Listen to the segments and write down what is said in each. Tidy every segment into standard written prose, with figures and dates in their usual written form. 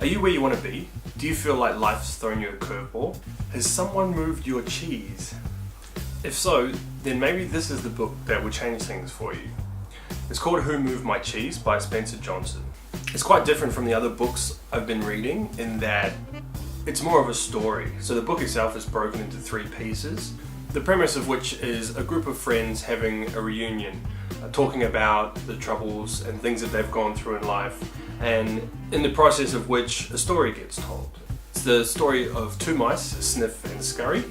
Are you where you want to be? Do you feel like life's thrown you a curveball? Has someone moved your cheese? If so, then maybe this is the book that will change things for you. It's called Who Moved My Cheese by Spencer Johnson. It's quite different from the other books I've been reading in that it's more of a story. So the book itself is broken into 3 pieces, the premise of which is a group of friends having a reunion, talking about the troubles and things that they've gone through in life, and in the process of which a story gets told. It's the story of 2 mice, Sniff and Scurry,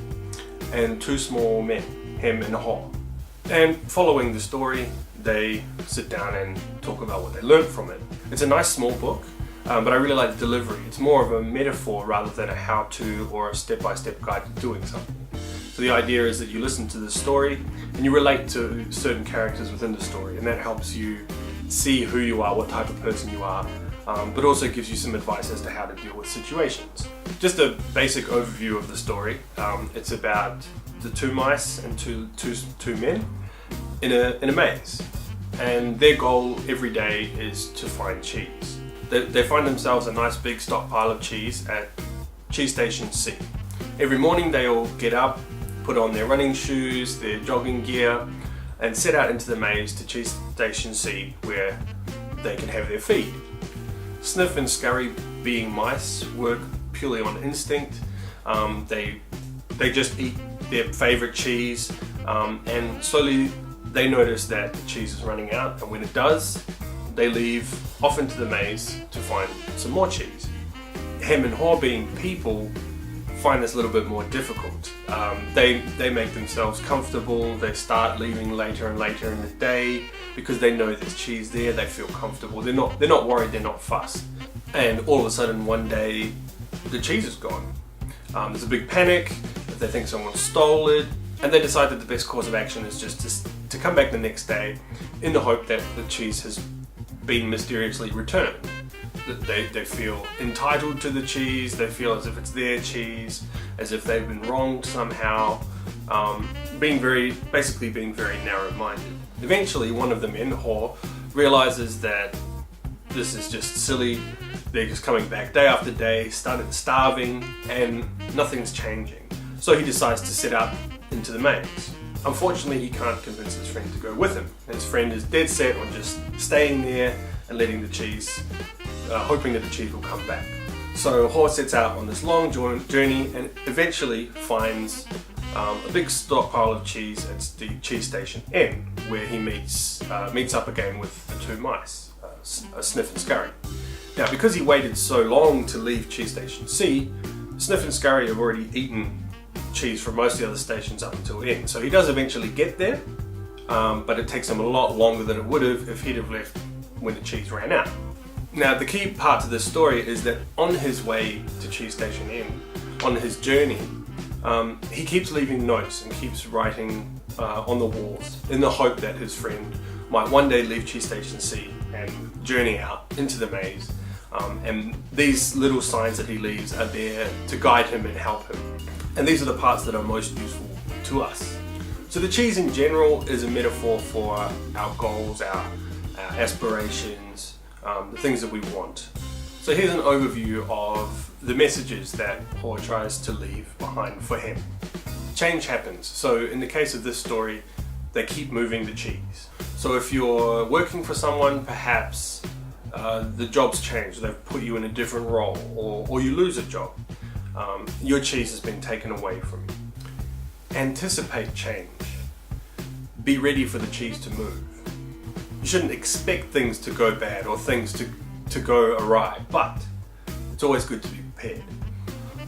and 2 small men, Hem and Haw. And following the story, they sit down and talk about what they learned from it. It's a nice small book, but I really like the delivery. It's more of a metaphor rather than a how-to or a step-by-step guide to doing something. So the idea is that you listen to the story and you relate to certain characters within the story, and that helps you see who you are, what type of person you are, but also gives you some advice as to how to deal with situations. Just a basic overview of the story. It's about the 2 mice and two men in a maze, and their goal every day is to find cheese. They find themselves a nice big stockpile of cheese at Cheese Station C. Every morning they all get up, put on their running shoes, their jogging gear, and set out into the maze to Cheese Station C, where they can have their feed. Sniff and Scurry, being mice, work purely on instinct. They just eat their favourite cheese, and slowly they notice that the cheese is running out, and when it does, they leave off into the maze to find some more cheese. Hem and Haw, being people, find this a little bit more difficult. They make themselves comfortable. They start leaving later and later in the day because they know there's cheese there. They feel comfortable. They're not worried. They're not fussed. And all of a sudden, one day, the cheese is gone. There's a big panic. They think someone stole it, and they decide that the best course of action is just to come back the next day in the hope that the cheese has been mysteriously returned. They feel entitled to the cheese, they feel as if it's their cheese, as if they've been wronged somehow, basically being very narrow-minded. Eventually, one of the men, Haw, realizes that this is just silly. They're just coming back day after day, started starving, and nothing's changing. So he decides to set out into the maze. Unfortunately, he can't convince his friend to go with him. His friend is dead set on just staying there and letting the cheese, hoping that the cheese will come back. So Haw sets out on this long journey and eventually finds a big stockpile of cheese at the Cheese Station N, where he meets up again with the 2 mice, Sniff and Scurry. Now, because he waited so long to leave Cheese Station C, Sniff and Scurry have already eaten cheese from most of the other stations up until N. So he does eventually get there, but it takes him a lot longer than it would have if he'd have left when the cheese ran out. Now, the key part to this story is that on his way to Cheese Station N, on his journey, he keeps leaving notes and keeps writing on the walls in the hope that his friend might one day leave Cheese Station C and journey out into the maze. And these little signs that he leaves are there to guide him and help him. And these are the parts that are most useful to us. So the cheese in general is a metaphor for our goals, our aspirations, the things that we want. So here's an overview of the messages that Haw tries to leave behind for him. Change happens. So in the case of this story, they keep moving the cheese. So if you're working for someone, perhaps the job's changed. They've put you in a different role, or you lose a job. Your cheese has been taken away from you. Anticipate change. Be ready for the cheese to move. You shouldn't expect things to go bad or things to go awry, but it's always good to be prepared.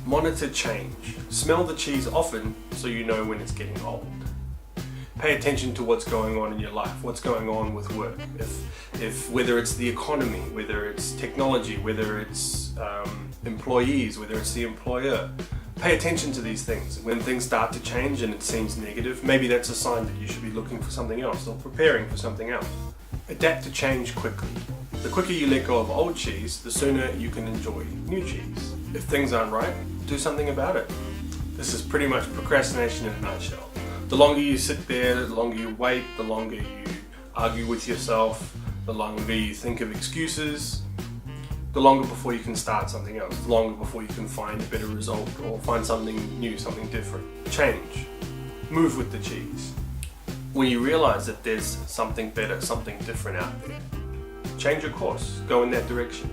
Monitor change. Smell the cheese often so you know when it's getting old. Pay attention to what's going on in your life, what's going on with work. If whether it's the economy, whether it's technology, whether it's employees, whether it's the employer. Pay attention to these things. When things start to change and it seems negative, maybe that's a sign that you should be looking for something else or preparing for something else. Adapt to change quickly. The quicker you let go of old cheese, the sooner you can enjoy new cheese. If things aren't right, do something about it. This is pretty much procrastination in a nutshell. The longer you sit there, the longer you wait, the longer you argue with yourself, the longer you think of excuses, the longer before you can start something else, the longer before you can find a better result or find something new, something different. Change. Move with the cheese. When you realize that there's something better, something different out there, change your course, go in that direction.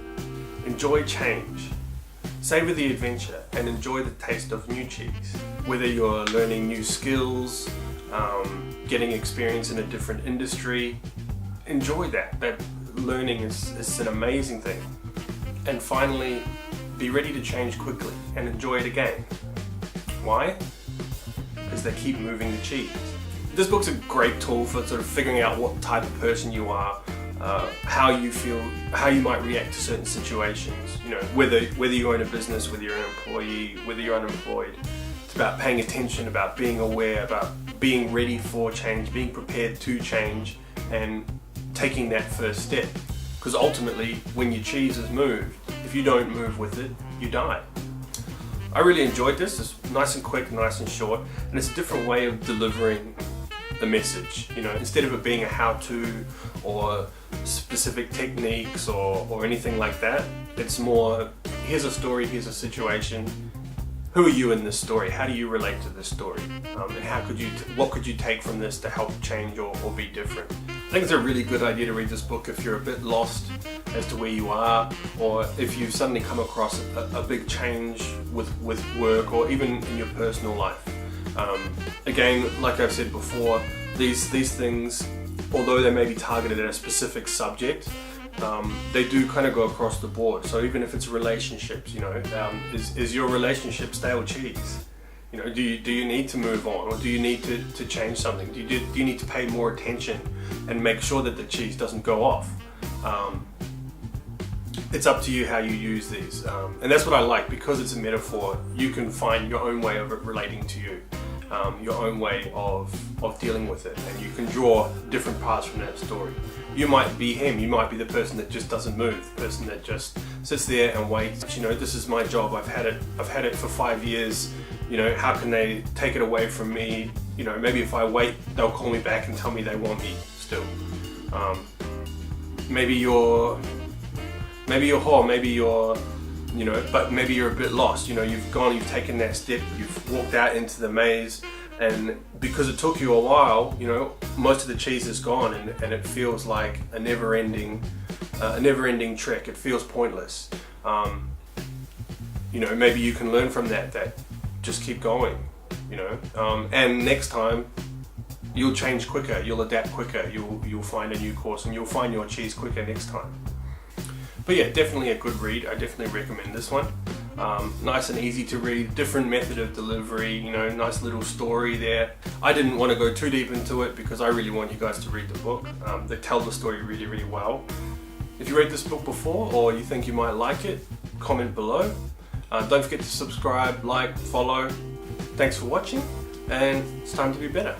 Enjoy change. Savor the adventure and enjoy the taste of new cheese. Whether you're learning new skills, getting experience in a different industry, enjoy that. That learning is an amazing thing. And finally, be ready to change quickly and enjoy it again. Why? Because they keep moving the cheese. This book's a great tool for sort of figuring out what type of person you are, how you feel, how you might react to certain situations. You know, whether you own a business, whether you're an employee, whether you're unemployed. It's about paying attention, about being aware, about being ready for change, being prepared to change, and taking that first step. Because ultimately, when your cheese is moved, if you don't move with it, you die. I really enjoyed this. It's nice and quick, nice and short, and it's a different way of delivering the message. You know, instead of it being a how-to or specific techniques or anything like that, it's more, here's a story, here's a situation. Who are you in this story? How do you relate to this story? And how could what could you take from this to help change or be different? I think it's a really good idea to read this book if you're a bit lost as to where you are, or if you suddenly come across a big change with work or even in your personal life. Again, like I've said before, these things, although they may be targeted at a specific subject, they do kind of go across the board. So even if it's relationships, you know, is your relationship stale cheese? You know, do you need to move on, or do you need to change something? Do you need to pay more attention and make sure that the cheese doesn't go off? It's up to you how you use these, and that's what I like, because it's a metaphor. You can find your own way of it relating to you, your own way of dealing with it, and you can draw different parts from that story. You might be him, you might be the person that just doesn't move, the person that just sits there and waits. You know, this is my job, I've had it for 5 years, you know, how can they take it away from me? You know, maybe if I wait, they'll call me back and tell me they want me still. Maybe you're whole, maybe you're, you know, but maybe you're a bit lost. You know, you've taken that step, you've walked out into the maze, and because it took you a while, you know, most of the cheese is gone, and it feels like a never-ending trek. It feels pointless. You know, maybe you can learn from that just keep going, you know, and next time you'll change quicker, you'll adapt quicker, you'll find a new course, and you'll find your cheese quicker next time. But yeah, definitely a good read. I definitely recommend this one. Nice and easy to read, different method of delivery, you know, nice little story there. I didn't want to go too deep into it because I really want you guys to read the book. They tell the story really, really well. If you read this book before or you think you might like it, comment below. Don't forget to subscribe, like, follow. Thanks for watching, and it's time to be better.